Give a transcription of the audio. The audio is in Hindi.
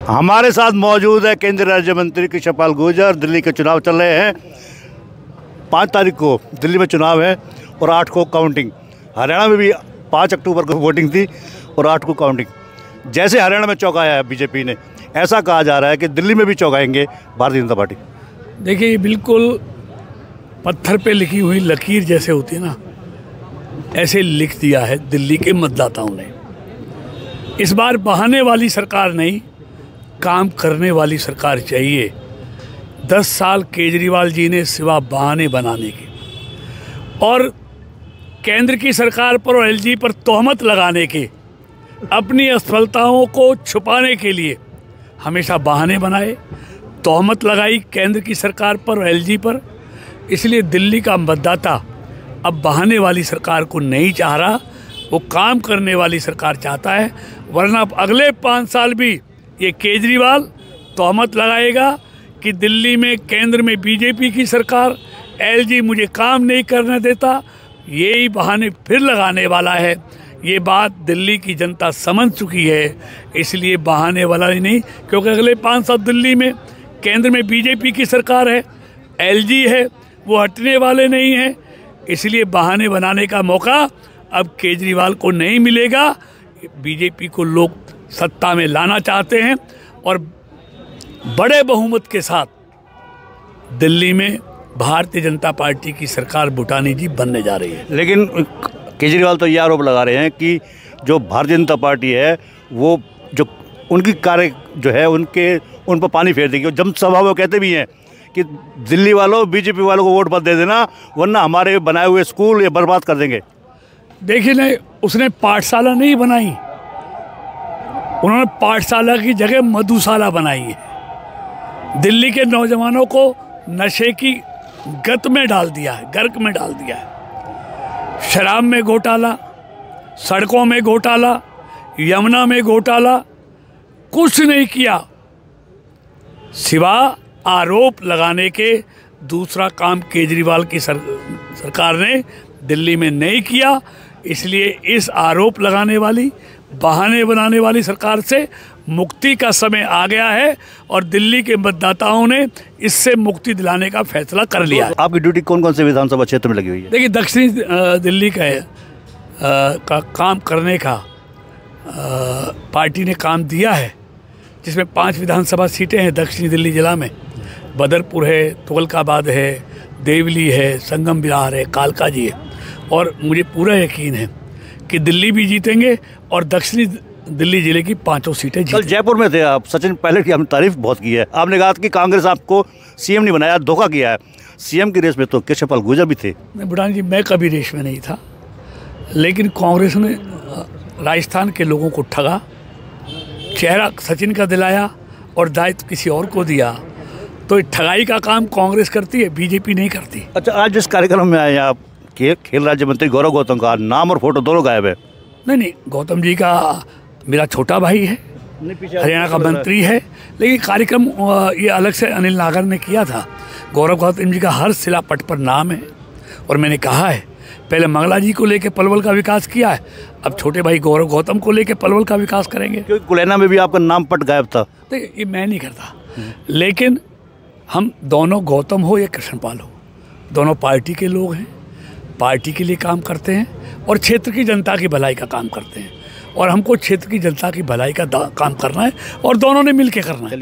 हमारे साथ मौजूद है केंद्रीय राज्य मंत्री कृष्णपाल गुर्जर। दिल्ली के चुनाव चल रहे हैं। 5 तारीख को दिल्ली में चुनाव है और 8 को काउंटिंग। हरियाणा में भी 5 अक्टूबर को वोटिंग थी और 8 को काउंटिंग। जैसे हरियाणा में चौंकाया है बीजेपी ने, ऐसा कहा जा रहा है कि दिल्ली में भी चौंकाएंगे भारतीय जनता पार्टी। देखिए, ये बिल्कुल पत्थर पे लिखी हुई लकीर जैसे होती है ना, ऐसे लिख दिया है दिल्ली के मतदाताओं ने। इस बार बहाने वाली सरकार नहीं, काम करने वाली सरकार चाहिए। 10 साल केजरीवाल जी ने सिवा बहाने बनाने के और केंद्र की सरकार पर और एलजी पर तोहमत लगाने के, अपनी असफलताओं को छुपाने के लिए हमेशा बहाने बनाए, तोहमत लगाई केंद्र की सरकार पर और एलजी पर। इसलिए दिल्ली का मतदाता अब बहाने वाली सरकार को नहीं चाह रहा, वो काम करने वाली सरकार चाहता है। वरना अब अगले 5 साल भी ये केजरीवाल तोहमत लगाएगा कि दिल्ली में केंद्र में बीजेपी की सरकार, एलजी मुझे काम नहीं करने देता, यही बहाने फिर लगाने वाला है। ये बात दिल्ली की जनता समझ चुकी है। इसलिए बहाने वाला ही नहीं, क्योंकि अगले 5 साल दिल्ली में केंद्र में बीजेपी की सरकार है, एलजी है, वो हटने वाले नहीं हैं। इसलिए बहाने बनाने का मौका अब केजरीवाल को नहीं मिलेगा। बीजेपी को लोग सत्ता में लाना चाहते हैं और बड़े बहुमत के साथ दिल्ली में भारतीय जनता पार्टी की सरकार भूटानी जी बनने जा रही है। लेकिन केजरीवाल तो ये आरोप लगा रहे हैं कि जो भारतीय जनता पार्टी है वो जो उनकी कार्य जो है उन पर पानी फेर देगी। जनसभा में कहते भी हैं कि दिल्ली वालों, बीजेपी वालों को वोट मत दे देना, वरना हमारे बनाए हुए स्कूल ये बर्बाद कर देंगे। देखिए ना, उसने पाठशाला नहीं बनाई, उन्होंने पाठशाला की जगह मधुशाला बनाई है। दिल्ली के नौजवानों को नशे की गत में डाल दिया है, गर्क में डाल दिया है। शराब में घोटाला, सड़कों में घोटाला, यमुना में घोटाला, कुछ नहीं किया सिवा आरोप लगाने के। दूसरा काम केजरीवाल की सरकार ने दिल्ली में नहीं किया। इसलिए इस आरोप लगाने वाली, बहाने बनाने वाली सरकार से मुक्ति का समय आ गया है और दिल्ली के मतदाताओं ने इससे मुक्ति दिलाने का फैसला कर लिया है। आपकी ड्यूटी कौन कौन से विधानसभा क्षेत्र में लगी हुई है? देखिए, दक्षिणी दिल्ली का काम करने का पार्टी ने काम दिया है, जिसमें 5 विधानसभा सीटें हैं दक्षिणी दिल्ली जिला में। बदरपुर है, तुगलकाबाद है, देवली है, संगम विहार है, कालका जी है। और मुझे पूरा यकीन है कि दिल्ली भी जीतेंगे और दक्षिणी दिल्ली जिले की 5 सीटें जीतेंगे। कल जयपुर में थे आप, सचिन पायलट की हमने तारीफ बहुत की है। आपने कहा कि कांग्रेस आपको सीएम नहीं बनाया, धोखा किया है। सीएम की रेस में तो कृष्णपाल गुर्जर भी थे। नहीं बुढ़ान जी, मैं कभी रेस में नहीं था, लेकिन कांग्रेस ने राजस्थान के लोगों को ठगा, चेहरा सचिन का दिलाया और दायित्व किसी और को दिया। तो ठगाई का काम कांग्रेस करती है, बीजेपी नहीं करती। अच्छा, आज जिस कार्यक्रम में आए हैं आप, खेल राज्य मंत्री गौरव गौतम का नाम और फोटो दोनों गायब है। नहीं, गौतम जी का मेरा छोटा भाई है, हरियाणा का मंत्री है, लेकिन कार्यक्रम ये अलग से अनिल नागर ने किया था। गौरव गौतम जी का हर शिलापट पर नाम है और मैंने कहा है, पहले मंगला जी को लेकर पलवल का विकास किया है, अब छोटे भाई गौरव गौतम को लेकर पलवल का विकास करेंगे। क्योंकि कुलैना में भी आपका नाम पट गायब था। देखिए, ये मैं नहीं करता, लेकिन हम दोनों, गौतम हो या कृष्णपाल हो, दोनों पार्टी के लोग हैं, पार्टी के लिए काम करते हैं और क्षेत्र की जनता की भलाई का काम करते हैं। और हमको क्षेत्र की जनता की भलाई का काम करना है और दोनों ने मिल के करना है।